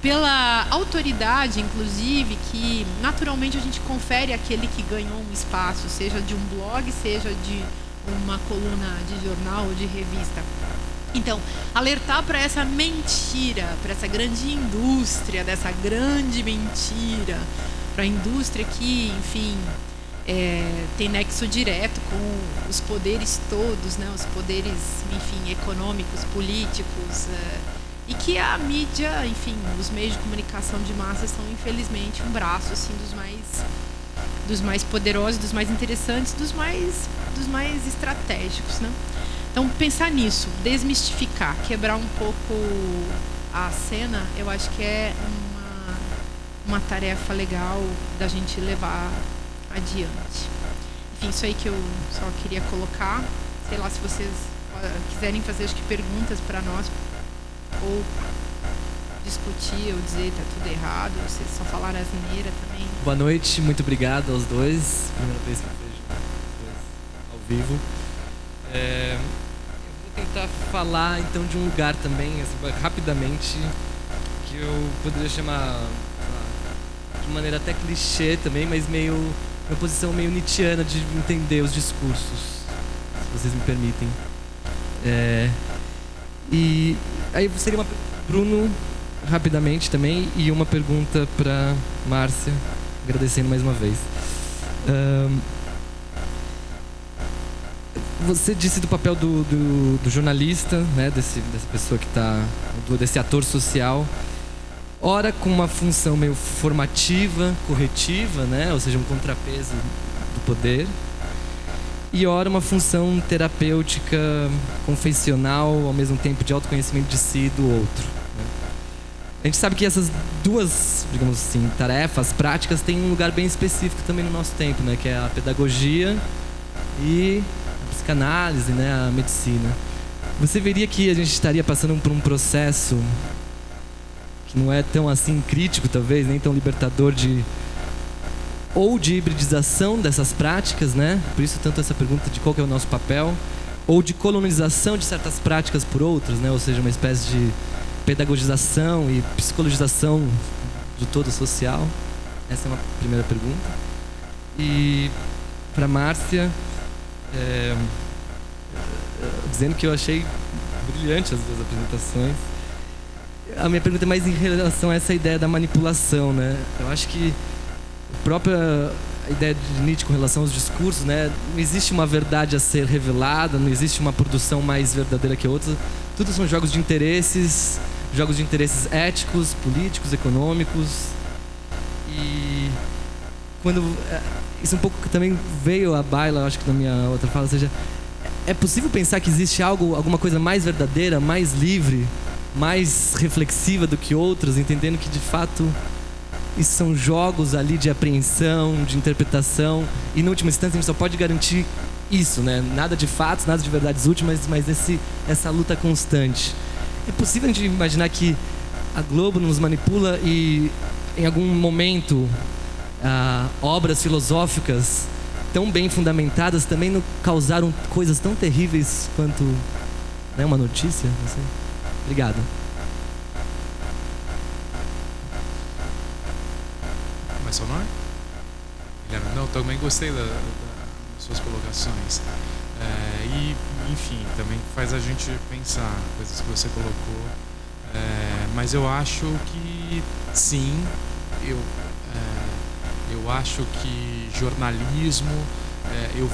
pela autoridade, inclusive, que naturalmente a gente confere àquele que ganhou um espaço, seja de um blog, seja de uma coluna de jornal ou de revista. Então, alertar para essa mentira, para essa grande indústria, dessa grande mentira, para a indústria que, enfim, tem nexo direto com os poderes todos, né, os poderes, enfim, econômicos, políticos, e que a mídia, enfim, os meios de comunicação de massa são, infelizmente, um braço assim, dos mais poderosos, dos mais interessantes, dos mais estratégicos, né? Então, pensar nisso, desmistificar, quebrar um pouco a cena, eu acho que é uma tarefa legal da gente levar adiante. Enfim, isso aí que eu só queria colocar. Sei lá, se vocês quiserem fazer, acho que perguntas para nós, ou discutir, ou dizer tá tudo errado, ou vocês só falaram asneira também. Boa noite, muito obrigado aos dois. Primeira vez que eu vejo ao vivo. Eu vou tentar falar então de um lugar também, assim, rapidamente, que eu poderia chamar de maneira até clichê também, mas meio uma posição meio nietzschiana de entender os discursos, se vocês me permitem. E aí seria uma Bruno rapidamente também, e uma pergunta para Márcia, agradecendo mais uma vez. Você disse do papel do jornalista, né, dessa pessoa que está, desse ator social, ora com uma função meio formativa, corretiva, né, ou seja, um contrapeso do poder, e ora uma função terapêutica, confessional, ao mesmo tempo de autoconhecimento de si e do outro. Né? A gente sabe que essas duas, digamos assim, tarefas práticas têm um lugar bem específico também no nosso tempo, né? Que é a pedagogia e a psicanálise, né? A medicina. Você veria que a gente estaria passando por um processo que não é tão assim crítico, talvez, nem tão libertador ou de hibridização dessas práticas, né? Por isso tanto essa pergunta de qual que é o nosso papel, ou de colonização de certas práticas por outras, né? Ou seja, uma espécie de pedagogização e psicologização do todo social. Essa é uma primeira pergunta. E para Márcia, dizendo que eu achei brilhante as duas apresentações. A minha pergunta é mais em relação a essa ideia da manipulação, né? Eu acho que a própria ideia de Nietzsche com relação aos discursos, né? Não existe uma verdade a ser revelada, não existe uma produção mais verdadeira que a outra. Tudo são jogos de interesses éticos, políticos, econômicos. E quando isso um pouco também veio à baila, acho que na minha outra fala, ou seja, é possível pensar que existe alguma coisa mais verdadeira, mais livre, mais reflexiva do que outras, entendendo que de fato isso são jogos ali de apreensão, de interpretação, e na última instância a gente só pode garantir isso, né? Nada de fatos, nada de verdades últimas, mas essa luta constante. É possível a gente imaginar que a Globo nos manipula e em algum momento obras filosóficas tão bem fundamentadas também não causaram coisas tão terríveis quanto, né, uma notícia? Não sei. Obrigado. Mas seu nome? Guilherme, não, também gostei das suas colocações. E, enfim, também faz a gente pensar coisas que você colocou. Mas eu acho que, sim, eu acho que jornalismo, eu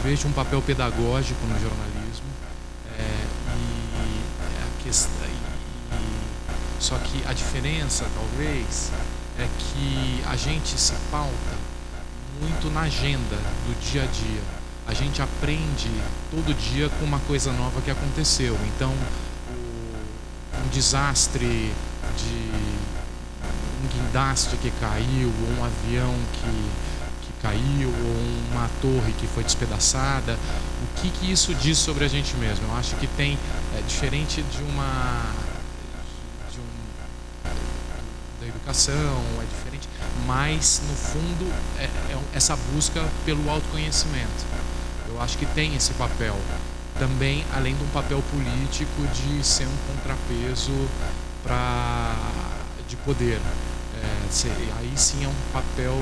vejo um papel pedagógico no jornalismo. Só que a diferença, talvez, é que a gente se pauta muito na agenda do dia a dia. A gente aprende todo dia com uma coisa nova que aconteceu. Então, um desastre um guindaste que caiu, ou um avião que caiu, ou uma torre que foi despedaçada, o que isso diz sobre a gente mesmo? Eu acho que tem, diferente da educação, é diferente, mas no fundo essa busca pelo autoconhecimento. Eu acho que tem esse papel também, além de um papel político de ser um contrapeso de poder. Aí sim é um papel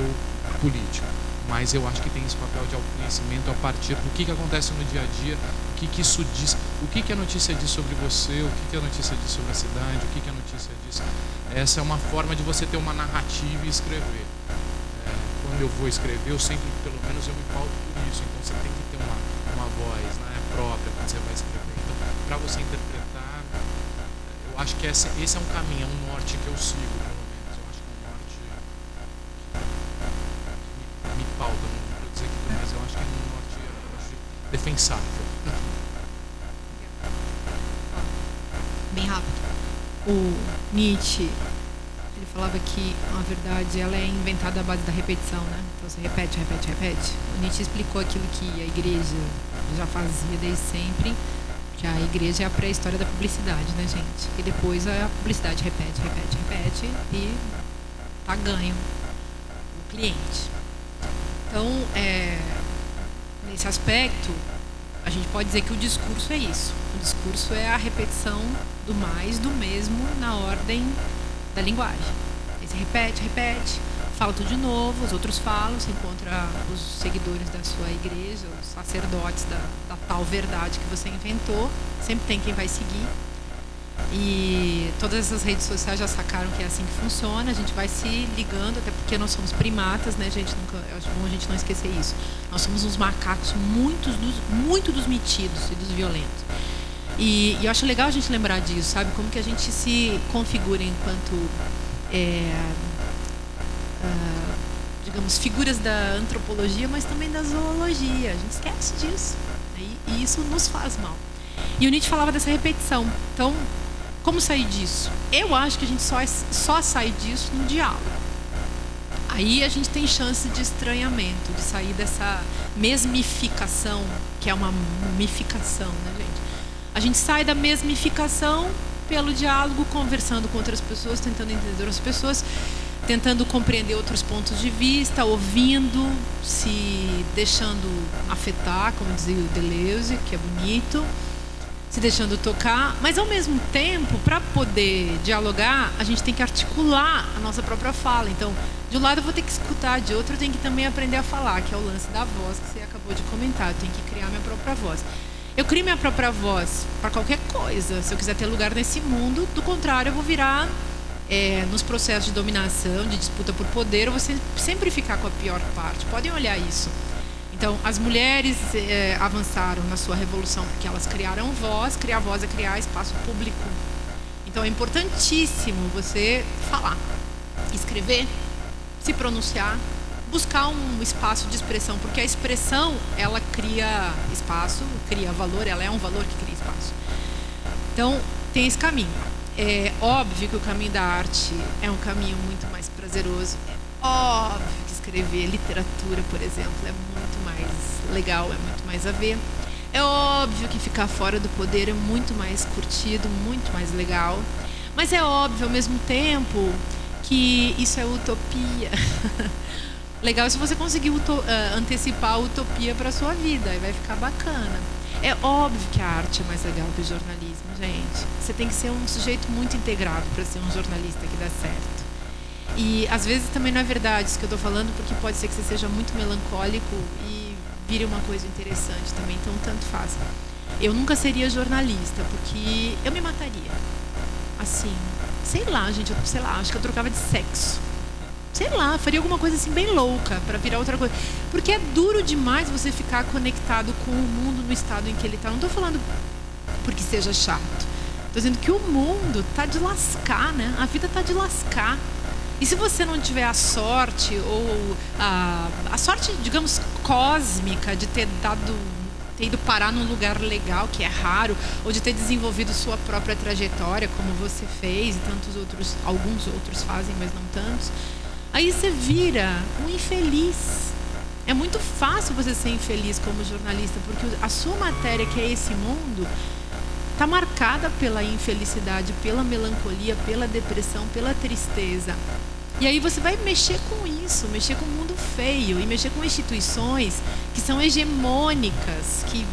político, mas eu acho que tem esse papel de autoconhecimento a partir do que acontece no dia a dia, o que isso diz, o que a notícia diz sobre você, o que a notícia diz sobre a cidade, o que a notícia diz. Essa é uma forma de você ter uma narrativa e escrever. Quando eu vou escrever, eu sempre, pelo menos, eu me pauto por isso. Então você tem que ter uma voz, né, própria quando você vai escrever. Então, para você interpretar, eu acho que esse é um caminho, é um norte que eu sigo, pelo menos. Eu acho que é um norte que me pauta, não vou dizer que mas eu acho que é um norte defensável. Bem rápido. O Nietzsche, ele falava que a verdade ela é inventada à base da repetição, né? Então você repete. O Nietzsche explicou aquilo que a igreja já fazia desde sempre, que a igreja é a pré-história da publicidade, né, gente? E depois a publicidade repete e tá ganho o cliente. Então, nesse aspecto, a gente pode dizer que o discurso é isso. O discurso é a repetição do mais, do mesmo, na ordem da linguagem. Aí você repete, fala tudo de novo, os outros falam, você encontra os seguidores da sua igreja, os sacerdotes da tal verdade que você inventou, sempre tem quem vai seguir. E todas essas redes sociais já sacaram que é assim que funciona, a gente vai se ligando, até porque nós somos primatas, né, gente? Eu acho bom a gente não esquecer isso. Nós somos uns macacos muito dos metidos e dos violentos. E eu acho legal a gente lembrar disso, sabe? Como que a gente se configura enquanto, digamos, figuras da antropologia, mas também da zoologia. A gente esquece disso. E isso nos faz mal. E o Nietzsche falava dessa repetição. Então, Como sair disso? Eu acho que a gente só sai disso no diálogo. Aí a gente tem chance de estranhamento, de sair dessa mesmificação, que é uma mumificação, né, gente? A gente sai da mesmificação pelo diálogo, conversando com outras pessoas, tentando entender outras pessoas, tentando compreender outros pontos de vista, ouvindo, se deixando afetar, como dizia o Deleuze, que é bonito, se deixando tocar, mas ao mesmo tempo, para poder dialogar, a gente tem que articular a nossa própria fala. Então, de um lado eu vou ter que escutar, de outro eu tenho que também aprender a falar, que é o lance da voz que você acabou de comentar. Eu tenho que criar minha própria voz. Eu crio minha própria voz para qualquer coisa, se eu quiser ter lugar nesse mundo. Do contrário, eu vou virar, nos processos de dominação, de disputa por poder, eu vou sempre ficar com a pior parte. Podem olhar isso. Então, as mulheres avançaram na sua revolução porque elas criaram voz. Criar voz é criar espaço público. Então, é importantíssimo você falar, escrever, se pronunciar, buscar um espaço de expressão, porque a expressão, ela cria espaço, cria valor, ela é um valor que cria espaço. Então, tem esse caminho. É óbvio que o caminho da arte é um caminho muito mais prazeroso. É óbvio que escrever literatura, por exemplo, é muito mais legal, é muito mais a ver. É óbvio que ficar fora do poder é muito mais curtido, muito mais legal. Mas é óbvio, ao mesmo tempo, que isso é utopia. Legal se você conseguir antecipar a utopia para a sua vida, aí vai ficar bacana. É óbvio que a arte é mais legal que o jornalismo, gente. Você tem que ser um sujeito muito integrado para ser um jornalista que dá certo. E às vezes também não é verdade isso que eu estou falando, porque pode ser que você seja muito melancólico e vire uma coisa interessante também, então tanto faz. Eu nunca seria jornalista, porque eu me mataria. Assim, sei lá, gente, acho que eu trocava de sexo. Sei lá, faria alguma coisa assim bem louca para virar outra coisa. Porque é duro demais você ficar conectado com o mundo no estado em que ele está. Não estou falando porque seja chato. Estou dizendo que o mundo está de lascar, né? A vida está de lascar. E se você não tiver a sorte, ou a sorte, digamos, cósmica de ter ido parar num lugar legal, que é raro, ou de ter desenvolvido sua própria trajetória, como você fez, e alguns outros fazem, mas não tantos, aí você vira um infeliz. É muito fácil você ser infeliz como jornalista, porque a sua matéria, que é esse mundo, está marcada pela infelicidade, pela melancolia, pela depressão, pela tristeza. E aí você vai mexer com isso, mexer com o mundo feio, e mexer com instituições que são hegemônicas, que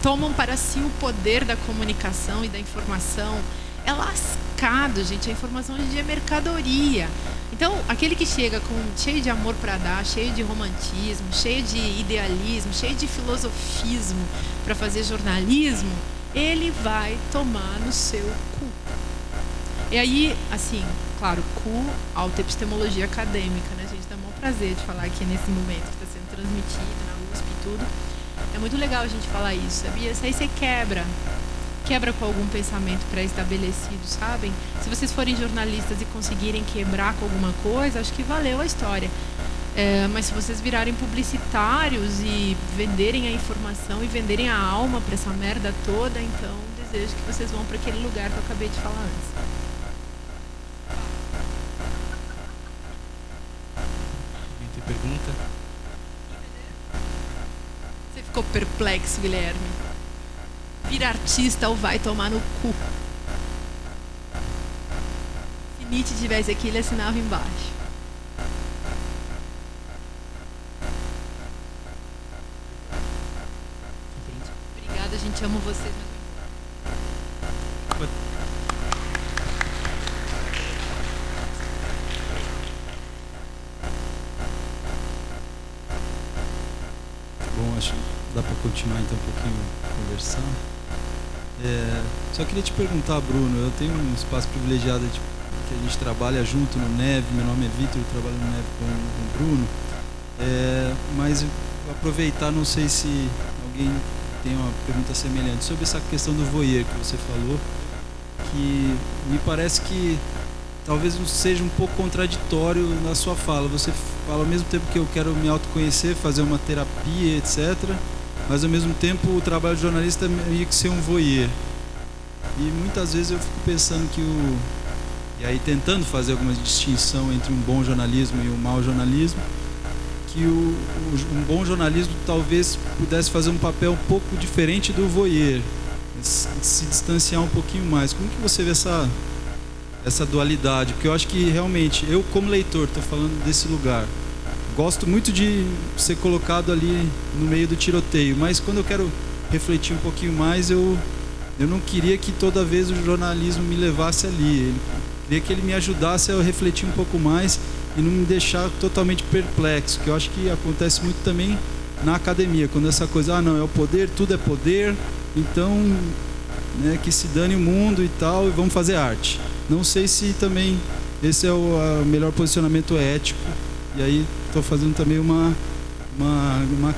tomam para si o poder da comunicação e da informação. É lascado, gente. A informação hoje em dia é mercadoria. Então, aquele que chega cheio de amor para dar, cheio de romantismo, cheio de idealismo, cheio de filosofismo para fazer jornalismo, ele vai tomar no seu cu. E aí, assim, claro, cu, autoepistemologia acadêmica, né, gente? Dá o maior prazer de falar aqui nesse momento que está sendo transmitido na USP e tudo. É muito legal a gente falar isso, sabia? Isso aí você quebra com algum pensamento pré-estabelecido, sabem? Se vocês forem jornalistas e conseguirem quebrar com alguma coisa, acho que valeu a história. Mas se vocês virarem publicitários e venderem a informação e venderem a alma para essa merda toda, então desejo que vocês vão para aquele lugar que eu acabei de falar antes. Alguém tem pergunta? Você ficou perplexo, Guilherme? Vira artista ou vai tomar no cu? Se Nietzsche tivesse aqui, ele assinava embaixo. Obrigada, a gente ama vocês. Bom, acho que dá para continuar então um pouquinho conversando. Só queria te perguntar, Bruno, eu tenho um espaço privilegiado que a gente trabalha junto no NEV, meu nome é Vitor, eu trabalho no NEV com o Bruno, mas vou aproveitar, não sei se alguém tem uma pergunta semelhante sobre essa questão do voyeur que você falou, que me parece que talvez seja um pouco contraditório na sua fala. Você fala ao mesmo tempo que eu quero me autoconhecer, fazer uma terapia, etc., mas ao mesmo tempo o trabalho de jornalista é meio que ser um voyeur. E muitas vezes eu fico pensando que e aí tentando fazer alguma distinção entre um bom jornalismo e um mau jornalismo, que um bom jornalismo talvez pudesse fazer um papel um pouco diferente do voyeur, se distanciar um pouquinho mais. Como que você vê essa dualidade? Porque eu acho que realmente, eu como leitor, estou falando desse lugar, gosto muito de ser colocado ali no meio do tiroteio, mas quando eu quero refletir um pouquinho mais, eu não queria que toda vez o jornalismo me levasse ali. Queria que ele me ajudasse a refletir um pouco mais e não me deixar totalmente perplexo, que eu acho que acontece muito também na academia, quando essa coisa, não, é o poder, tudo é poder, então, né, que se dane o mundo e tal, e vamos fazer arte. Não sei se também esse é o melhor posicionamento ético, e aí estou fazendo também uma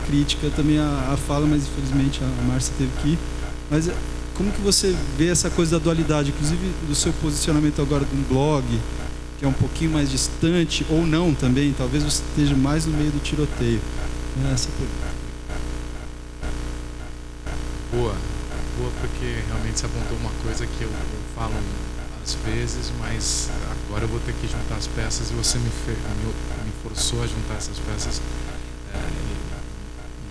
crítica também à fala, mas infelizmente a Márcia teve que ir. Mas como que você vê essa coisa da dualidade, inclusive do seu posicionamento agora de um blog, que é um pouquinho mais distante, ou não também, talvez você esteja mais no meio do tiroteio? Essa pergunta. Boa, porque realmente você apontou uma coisa que eu falo às vezes, mas agora eu vou ter que juntar as peças e você me forçou a juntar essas peças.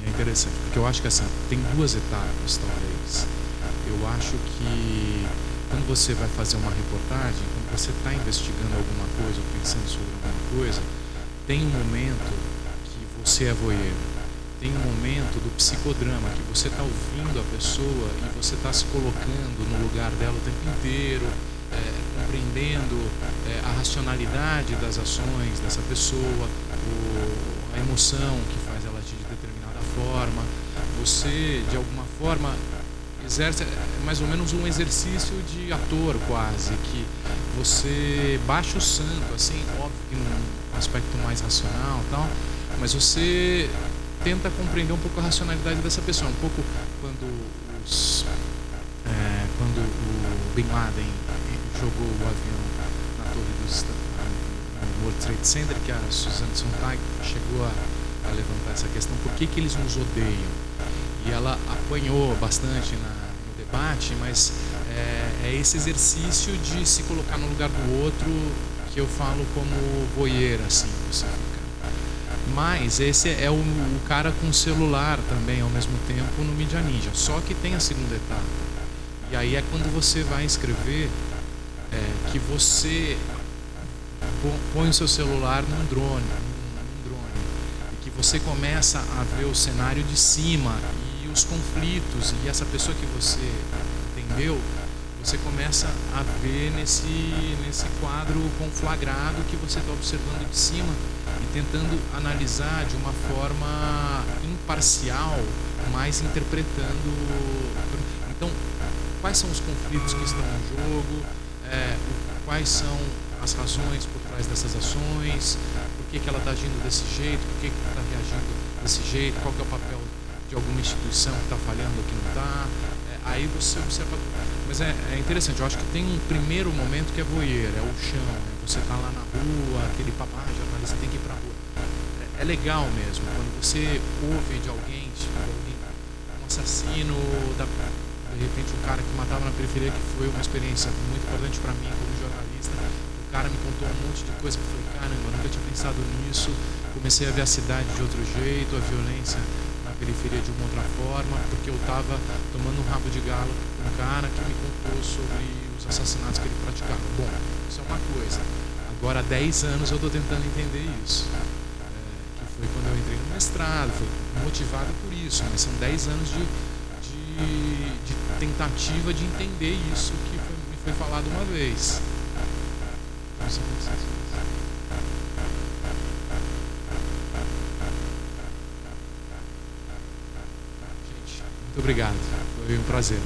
E é interessante, porque eu acho que assim, tem duas etapas talvez. Eu acho que quando você vai fazer uma reportagem, quando você está investigando alguma coisa ou pensando sobre alguma coisa, tem um momento que você é voyeur. Tem um momento do psicodrama, que você está ouvindo a pessoa e você está se colocando no lugar dela o tempo inteiro, compreendendo a racionalidade das ações dessa pessoa, a emoção que faz ela agir de determinada forma. Você, de alguma forma, exerce mais ou menos um exercício de ator quase, que você baixa o santo, assim, óbvio que num aspecto mais racional e tal, mas você tenta compreender um pouco a racionalidade dessa pessoa, um pouco quando o Bin Laden jogou o avião na torre no World Trade Center, que a Susan Sontag chegou a levantar essa questão, por que eles nos odeiam? E ela apanhou bastante no debate, mas é esse exercício de se colocar no lugar do outro que eu falo como voyeur, assim, você fica. Mas esse é o cara com celular também, ao mesmo tempo, no Mídia Ninja. Só que tem a segunda etapa. E aí é quando você vai escrever que você põe o seu celular num drone, e que você começa a ver o cenário de cima e os conflitos, e essa pessoa que você entendeu, você começa a ver nesse quadro conflagrado que você está observando de cima e tentando analisar de uma forma imparcial, mas interpretando. Então, quais são os conflitos que estão no jogo, quais são as razões por trás dessas ações, por que ela está agindo desse jeito, por que está reagindo desse jeito, qual que é o papel de alguma instituição que está falhando ou que não está. Aí você observa tudo. Mas é interessante, eu acho que tem um primeiro momento que é voyeur, é o chão, você está lá na rua, aquele papo, jornalista tem que ir para a rua. É legal mesmo, quando você ouve de alguém, tipo, um assassino, de repente um cara que matava na periferia, que foi uma experiência muito importante para mim como jornalista. O cara me contou um monte de coisa que eu falei, caramba, eu nunca tinha pensado nisso. Comecei a ver a cidade de outro jeito, a violência na periferia de uma outra forma, porque eu estava tomando um rabo de galo com um cara que me contou sobre os assassinatos que ele praticava. Bom, isso é uma coisa. Agora há 10 anos eu estou tentando entender isso. Que foi quando eu entrei no mestrado, foi motivado por isso, mas são 10 anos de tentativa de entender isso que me foi falado uma vez. Gente, muito obrigado. Foi um prazer.